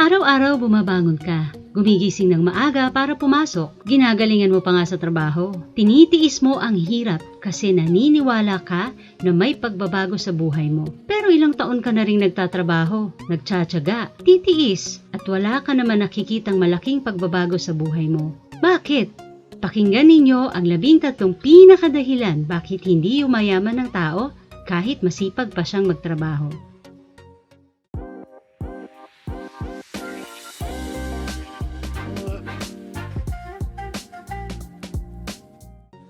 Araw-araw bumabangon ka, gumigising ng maaga para pumasok, ginagalingan mo pa nga sa trabaho. Tinitiis mo ang hirap kasi naniniwala ka na may pagbabago sa buhay mo. Pero ilang taon ka na ring nagtatrabaho, nagtsatsaga, titiis, at wala ka naman nakikitang malaking pagbabago sa buhay mo. Bakit? Pakinggan ninyo ang 13 pinakadahilan bakit hindi yumayaman ng tao kahit masipag pa siyang magtrabaho.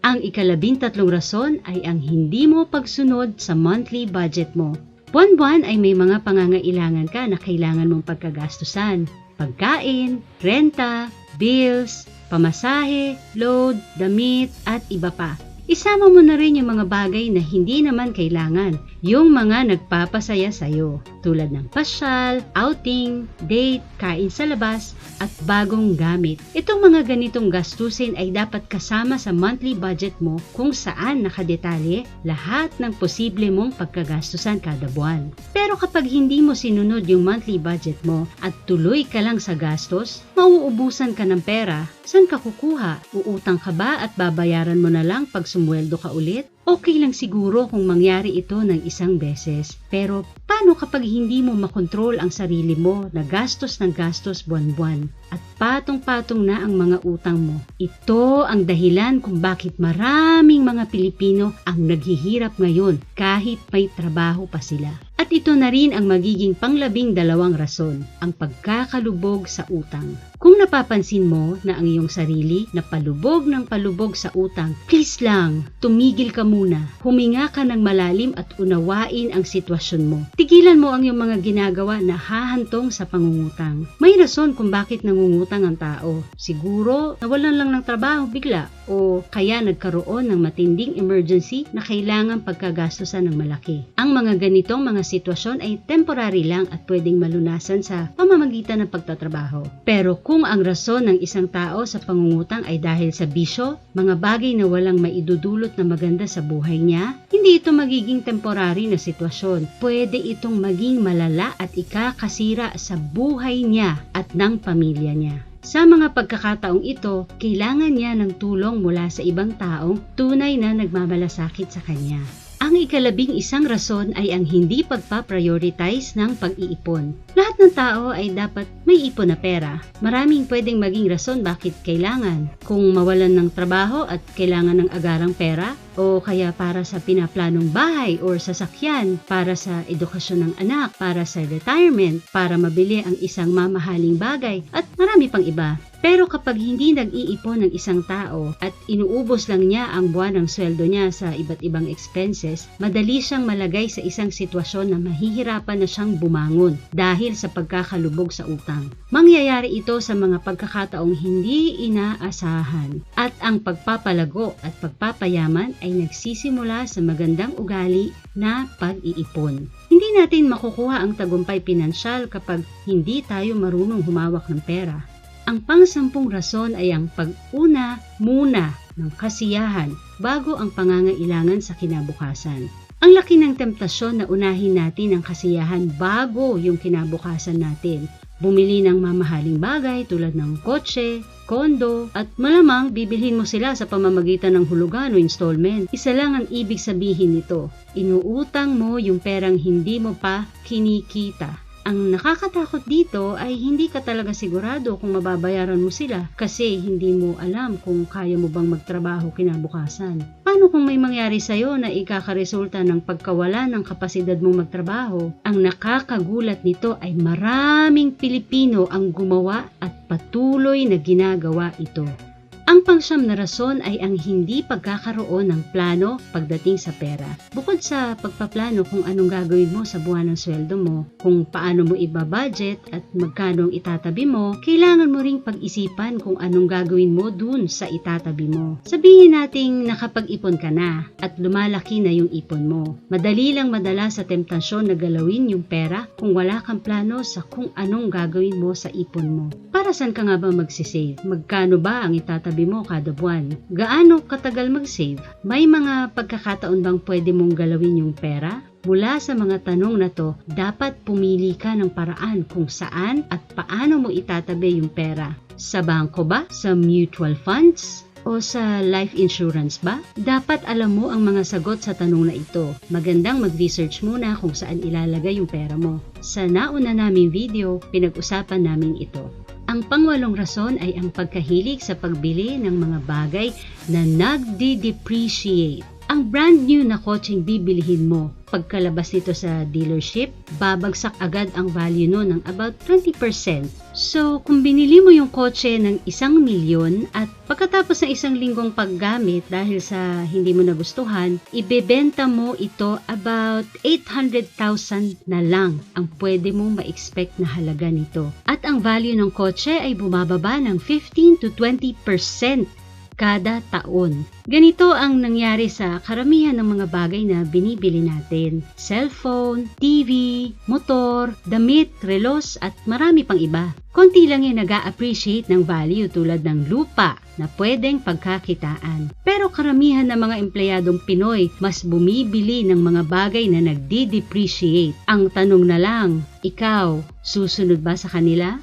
Ang ika-13 rason ay ang hindi mo pagsunod sa monthly budget mo. Buwan-buwan ay may mga pangangailangan ka na kailangan mong pagkagastusan. Pagkain, renta, bills, pamasahe, load, damit, at iba pa. Isama mo na rin yung mga bagay na hindi naman kailangan, yung mga nagpapasaya sa'yo, tulad ng pasyal, outing, date, kain sa labas, at bagong gamit. Itong mga ganitong gastusin ay dapat kasama sa monthly budget mo kung saan nakadetalye lahat ng posible mong pagkagastusan kada buwan. Pero kapag hindi mo sinunod yung monthly budget mo at tuloy ka lang sa gastos, mauubusan ka ng pera. Saan ka kukuha? Uutang ka ba at babayaran mo na lang pag sumweldo ka ulit? Okay lang siguro kung mangyari ito ng isang beses. Pero paano kapag hindi mo makontrol ang sarili mo na gastos ng gastos buwan-buwan at patong-patong na ang mga utang mo? Ito ang dahilan kung bakit maraming mga Pilipino ang naghihirap ngayon kahit may trabaho pa sila. At ito na rin ang magiging pang-12 rason, ang pagkakalubog sa utang. Kung napapansin mo na ang iyong sarili na palubog ng palubog sa utang, please lang, tumigil ka muna. Huminga ka ng malalim at unawain ang sitwasyon mo. Tigilan mo ang iyong mga ginagawa na hahantong sa pangungutang. May rason kung bakit nangungutang ang tao. Siguro, nawalan lang ng trabaho bigla o kaya nagkaroon ng matinding emergency na kailangan pagkagastusan ng malaki. Ang mga ganitong mga sitwasyon ay temporary lang at pwedeng malunasan sa pamamagitan ng pagtatrabaho. Pero kung ang rason ng isang tao sa pangungutang ay dahil sa bisyo, mga bagay na walang maidudulot na maganda sa buhay niya, hindi ito magiging temporary na sitwasyon. Pwede itong maging malala at ikakasira sa buhay niya at ng pamilya niya. Sa mga pagkakataong ito, kailangan niya ng tulong mula sa ibang taong tunay na nagmamalasakit sa kanya. Ang ika-11 rason ay ang hindi pagpa-prioritize ng pag-iipon. Lahat ng tao ay dapat may ipon na pera. Maraming pwedeng maging rason bakit kailangan. Kung mawalan ng trabaho at kailangan ng agarang pera, o kaya para sa pinaplanong bahay or sasakyan, para sa edukasyon ng anak, para sa retirement, para mabili ang isang mamahaling bagay, at marami pang iba. Pero kapag hindi nag-iipon ng isang tao at inuubos lang niya ang buwan ng sweldo niya sa iba't ibang expenses, madali siyang malagay sa isang sitwasyon na mahihirapan na siyang bumangon dahil sa pagkakalubog sa utang. Mangyayari ito sa mga pagkakataong hindi inaasahan. At ang pagpapalago at pagpapayaman ay nagsisimula sa magandang ugali na pag-iipon. Hindi natin makukuha ang tagumpay pinansyal kapag hindi tayo marunong humawak ng pera. Ang pang-10 rason ay ang pag-una muna ng kasiyahan bago ang pangangailangan sa kinabukasan. Ang laki ng temptasyon na unahin natin ang kasiyahan bago yung kinabukasan natin. Bumili ng mamahaling bagay tulad ng kotse, kondo, at malamang bibilhin mo sila sa pamamagitan ng hulugan o installment. Isa lang ang ibig sabihin nito, inuutang mo yung perang hindi mo pa kinikita. Ang nakakatakot dito ay hindi ka talaga sigurado kung mababayaran mo sila kasi hindi mo alam kung kaya mo bang magtrabaho kinabukasan. Paano kung may mangyari sa'yo na ikakaresulta ng pagkawala ng kapasidad mong magtrabaho? Ang nakakagulat nito ay maraming Pilipino ang gumawa at patuloy na ginagawa ito. Ang pang-9 na rason ay ang hindi pagkakaroon ng plano pagdating sa pera. Bukod sa pagpaplano kung anong gagawin mo sa buwan ng sweldo mo, kung paano mo ibabudget at magkano itatabi mo, kailangan mo ring pag-isipan kung anong gagawin mo dun sa itatabi mo. Sabihin nating nakapag-ipon ka na at lumalaki na yung ipon mo. Madali lang madala sa temptasyon na galawin yung pera kung wala kang plano sa kung anong gagawin mo sa ipon mo. Para saan ka nga ba magsisave? Magkano ba ang itatabi mo kada buwan? Gaano katagal mag-save? May mga pagkakataon bang pwede mong galawin yung pera? Mula sa mga tanong na to, dapat pumili ka ng paraan kung saan at paano mo itatabi yung pera. Sa bangko ba? Sa mutual funds? O sa life insurance ba? Dapat alam mo ang mga sagot sa tanong na ito. Magandang mag-research muna kung saan ilalagay yung pera mo. Sa nauna naming video, pinag-usapan namin ito. Ang pangwalong rason ay ang pagkahilig sa pagbili ng mga bagay na nagdi-depreciate. Ang brand new na kotseng bibilihin mo, pagkalabas nito sa dealership, babagsak agad ang value no ng about 20%. So, kung binili mo yung kotse ng 1,000,000 at pagkatapos ng 1 linggong paggamit dahil sa hindi mo nagustuhan, ibebenta mo ito about 800,000 na lang ang pwede mong ma-expect na halaga nito. At ang value ng kotse ay bumababa ng 15 to 20% kada taon. Ganito ang nangyari sa karamihan ng mga bagay na binibili natin. Cellphone, TV, motor, damit, relos at marami pang iba. Konti lang yung nag-a-appreciate ng value tulad ng lupa na pwedeng pagkakitaan. Pero karamihan ng mga empleyadong Pinoy mas bumibili ng mga bagay na nagdi-depreciate. Ang tanong na lang, ikaw, susunod ba sa kanila?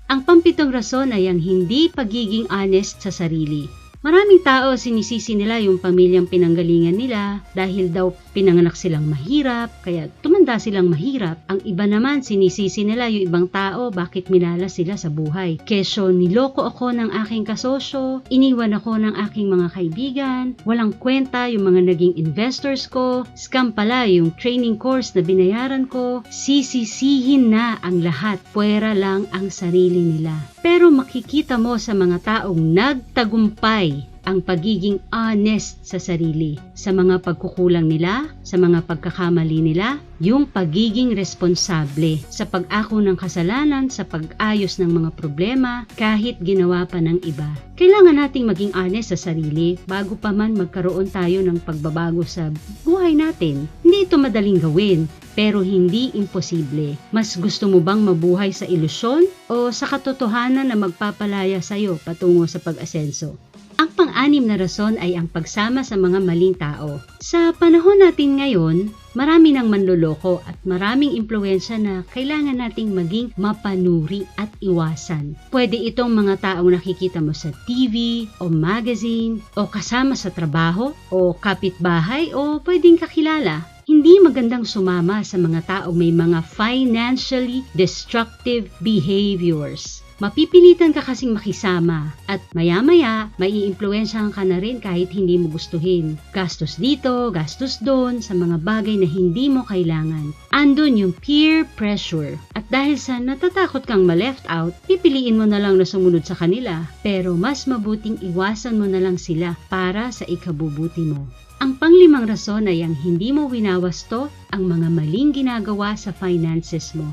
Ang pampitong rason ay ang hindi pagiging honest sa sarili. Maraming tao sinisisi nila yung pamilyang pinanggalingan nila dahil daw pinanganak silang mahirap, kaya tumanda silang mahirap. Ang iba naman sinisisi nila yung ibang tao bakit minalas sila sa buhay. Kesyo niloko ako ng aking kasosyo, iniwan ako ng aking mga kaibigan, walang kwenta yung mga naging investors ko, scam pala yung training course na binayaran ko, sisisihin na ang lahat, puwera lang ang sarili nila. Pero makikita mo sa mga taong nagtagumpay ang pagiging honest sa sarili, sa mga pagkukulang nila, sa mga pagkakamali nila, yung pagiging responsable sa pag-ako ng kasalanan, sa pag-ayos ng mga problema, kahit ginawa pa ng iba. Kailangan nating maging honest sa sarili bago pa man magkaroon tayo ng pagbabago sa buhay natin. Hindi ito madaling gawin, pero hindi imposible. Mas gusto mo bang mabuhay sa ilusyon o sa katotohanan na magpapalaya sa iyo patungo sa pag-asenso? Ang pang-anim na rason ay ang pagsama sa mga maling tao. Sa panahon natin ngayon, marami ng manloloko at maraming impluwensya na kailangan nating maging mapanuri at iwasan. Pwede itong mga taong nakikita mo sa TV o magazine o kasama sa trabaho o kapitbahay o pwedeng kakilala. Hindi magandang sumama sa mga taong may mga financially destructive behaviors. Mapipilitan ka kasing makisama at maya-maya maiimpluwensyahan ka na rin kahit hindi mo gustuhin. Gastos dito, gastos doon sa mga bagay na hindi mo kailangan. Andun yung peer pressure at dahil sa natatakot kang ma-left out, pipiliin mo na lang na sumunod sa kanila. Pero mas mabuting iwasan mo na lang sila para sa ikabubuti mo. Ang panglimang rason ay ang hindi mo winawasto ang mga maling ginagawa sa finances mo.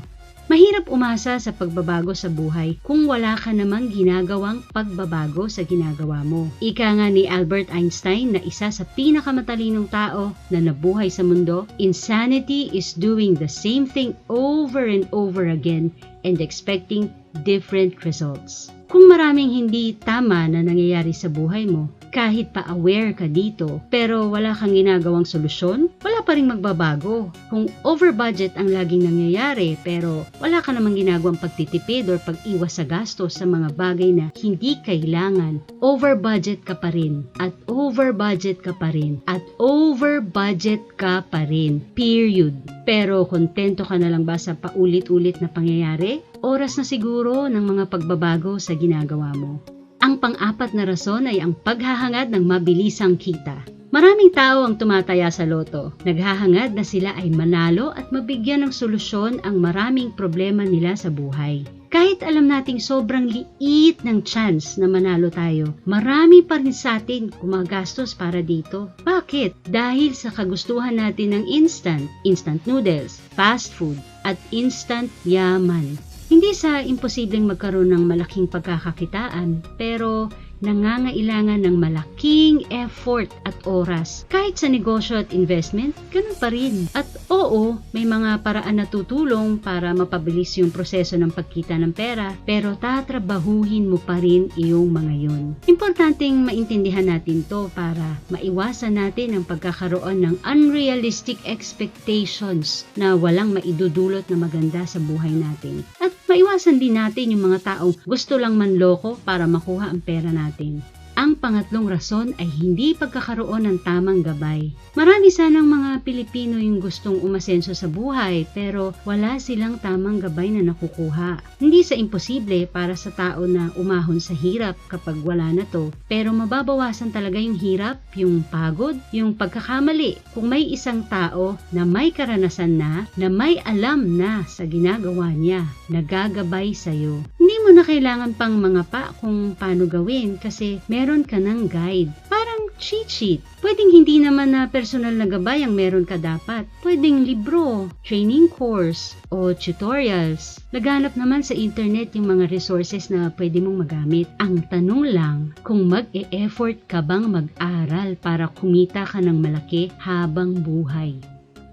Mahirap umasa sa pagbabago sa buhay kung wala ka namang ginagawang pagbabago sa ginagawa mo. Ika nga ni Albert Einstein na isa sa pinakamatalinong tao na nabuhay sa mundo, insanity is doing the same thing over and over again and expecting different results. Kung maraming hindi tama na nangyayari sa buhay mo, kahit pa aware ka dito, pero wala kang ginagawang solusyon, wala pa rin magbabago. Kung over budget ang laging nangyayari, pero wala ka namang ginagawang pagtitipid or pag-iwas sa gastos sa mga bagay na hindi kailangan, over budget ka pa rin, at over budget ka pa rin, at over budget ka pa rin. Period. Pero kontento ka na lang ba sa paulit-ulit na pangyayari? Oras na siguro ng mga pagbabago sa ginagawa mo. Ang pang-apat na rason ay ang paghahangad ng mabilisang kita. Maraming tao ang tumataya sa loto. Naghahangad na sila ay manalo at mabigyan ng solusyon ang maraming problema nila sa buhay. Kahit alam nating sobrang liit ng chance na manalo tayo, marami pa rin sa atin gumagastos para dito. Bakit? Dahil sa kagustuhan natin ng instant noodles, fast food, at instant yaman. Hindi sa imposibleng magkaroon ng malaking pagkakakitaan, pero nangangailangan ng malaking effort at oras. Kahit sa negosyo at investment, ganun pa rin. At oo, may mga paraan na tutulong para mapabilis yung proseso ng pagkita ng pera, pero tatrabahuhin mo pa rin iyong mga yun. Importanteng maintindihan natin to para maiwasan natin ang pagkakaroon ng unrealistic expectations na walang maidudulot na maganda sa buhay natin. At maiwasan din natin yung mga taong gusto lang manloko para makuha ang pera natin. Ang pangatlong rason ay hindi pagkakaroon ng tamang gabay. Marami sanang mga Pilipino yung gustong umasenso sa buhay pero wala silang tamang gabay na nakukuha. Hindi sa imposible para sa tao na umahon sa hirap kapag wala na to, pero mababawasan talaga yung hirap, yung pagod, yung pagkakamali. Kung may isang tao na may karanasan na may alam na sa ginagawa niya, nagagabay sa'yo. Hindi mo na kailangan pang mangapa kung paano gawin kasi meron ka ng guide. Parang cheat sheet. Pwedeng hindi naman na personal na gabay ang meron ka dapat. Pwedeng libro, training course, o tutorials. Naghanap naman sa internet yung mga resources na pwede mong magamit. Ang tanong lang, kung mag-e-effort ka bang mag-aral para kumita ka ng malaki habang buhay.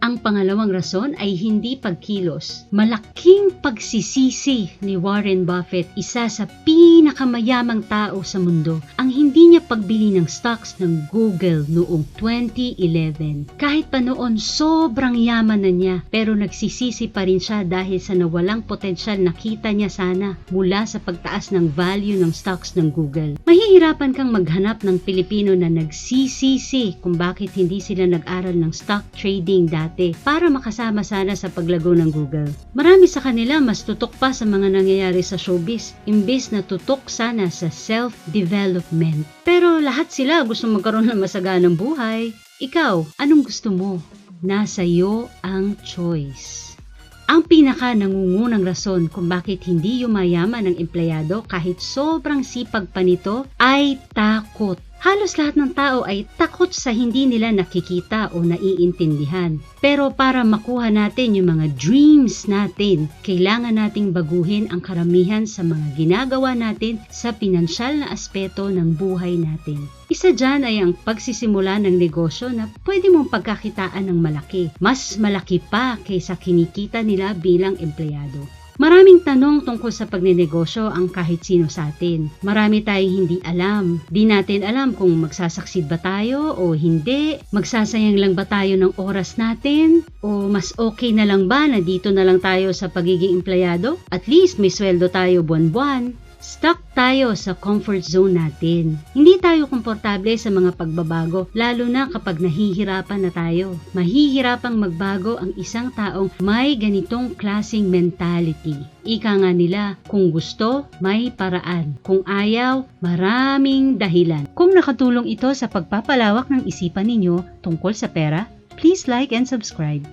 Ang pangalawang rason ay hindi pagkilos. Malaking pagsisisi ni Warren Buffett, isa sa pinakamayamang tao sa mundo, ang hindi niya pagbili ng stocks ng Google noong 2011. Kahit pa noon sobrang yaman na niya, pero nagsisisi pa rin siya dahil sa nawalang potensyal nakita niya sana mula sa pagtaas ng value ng stocks ng Google. Mahihirapan kang maghanap ng Pilipino na nagsisisi kung bakit hindi sila nag-aral ng stock trading dati para makasama sana sa paglago ng Google. Marami sa kanila mas tutok pa sa mga nangyayari sa showbiz, imbes na tutok sana sa self-development. Pero lahat sila gusto magkaroon ng masaganang buhay. Ikaw, anong gusto mo? Nasa iyo ang choice. Ang pinaka nangungunang rason kung bakit hindi yumayaman ang empleyado kahit sobrang sipag pa nito ay takot. Halos lahat ng tao ay takot sa hindi nila nakikita o naiintindihan. Pero para makuha natin yung mga dreams natin, kailangan nating baguhin ang karamihan sa mga ginagawa natin sa pinansyal na aspeto ng buhay natin. Isa dyan ay ang pagsisimula ng negosyo na pwede mong pagkakitaan ng malaki. Mas malaki pa kaysa kinikita nila bilang empleyado. Maraming tanong tungkol sa pagnenegosyo ang kahit sino sa atin. Marami tayong hindi alam. Di natin alam kung magsasucceed ba tayo o hindi. Magsasayang lang ba tayo ng oras natin? O mas okay na lang ba na dito na lang tayo sa pagiging empleyado? At least may sweldo tayo buwan-buwan. Stuck tayo sa comfort zone natin. Hindi tayo komportable sa mga pagbabago, lalo na kapag nahihirapan na tayo. Mahihirapang magbago ang isang taong may ganitong klaseng mentality. Ika nga nila, kung gusto, may paraan. Kung ayaw, maraming dahilan. Kung nakatulong ito sa pagpapalawak ng isipan ninyo tungkol sa pera, please like and subscribe.